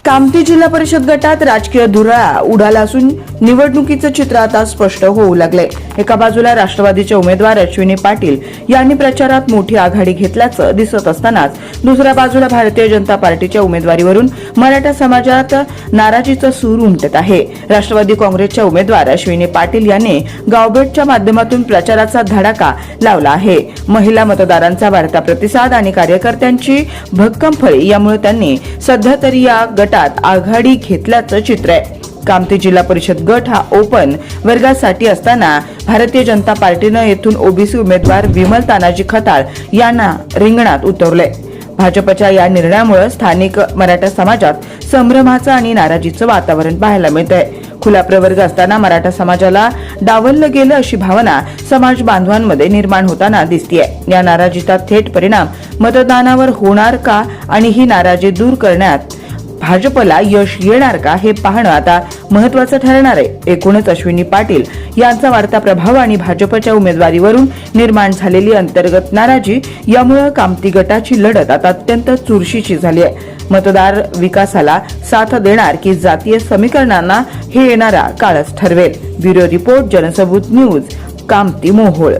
कामठी जिल्हा परिषद गटात राजकीय धुरळा उडाला असून निवडणुकीचं चित्र आता स्पष्ट होऊ लागले। एका बाजूला राष्ट्रवादीचे उमेदवार अश्विनी पाटील यांनी प्रचारात मोठी आघाडी घेतल्याचं दिसत असतानाच दुसऱ्या बाजूला भारतीय जनता पार्टीच्या उमेदवारीवरून मराठा समाजात नाराजीचं सूर उमटत आहे। राष्ट्रवादी काँग्रेसच्या उमेदवार अश्विनी पाटील यांनी गावभेटच्या माध्यमातून प्रचाराचा धडाका लावला आहे। महिला मतदारांचा वाढता प्रतिसाद आणि कार्यकर्त्यांची भक्कम फळी यामुळे त्यांनी सध्या तरी या गटात आघाडी घेतल्याचं चित्र आहे। कामठी जिल्हा परिषद गट हा ओपन वर्गासाठी असताना भारतीय जनता पार्टीनं येथून ओबीसी उमेदवार विमल तानाजी खताळ यांना रिंगणात उतरवले। भाजपच्या या निर्णयामुळे स्थानिक मराठा समाजात संभ्रमाचं आणि नाराजीचं वातावरण पाहायला मिळतंय। खुला प्रवर्ग असताना मराठा समाजाला डावललं गेलं अशी भावना समाज बांधवांमध्ये निर्माण होताना दिसतेय। या नाराजीचा थेट परिणाम मतदानावर होणार का आणि ही नाराजी दूर करण्यात भाजपला यश येणार का हे पाहणं आता महत्त्वाचं ठरणार आहे। एकूणच अश्विनी पाटील यांचा वाढता प्रभाव आणि भाजपच्या उमेदवारीवरून निर्माण झालेली अंतर्गत नाराजी यामुळे कामठी गटाची लढत आता अत्यंत चुरशीची झाली आहे। मतदार विकासाला साथ देणार की जातीय समीकरणांना हे येणारा काळच ठरवेल। Bureau report, Jansabut news, Kamthi Mohol.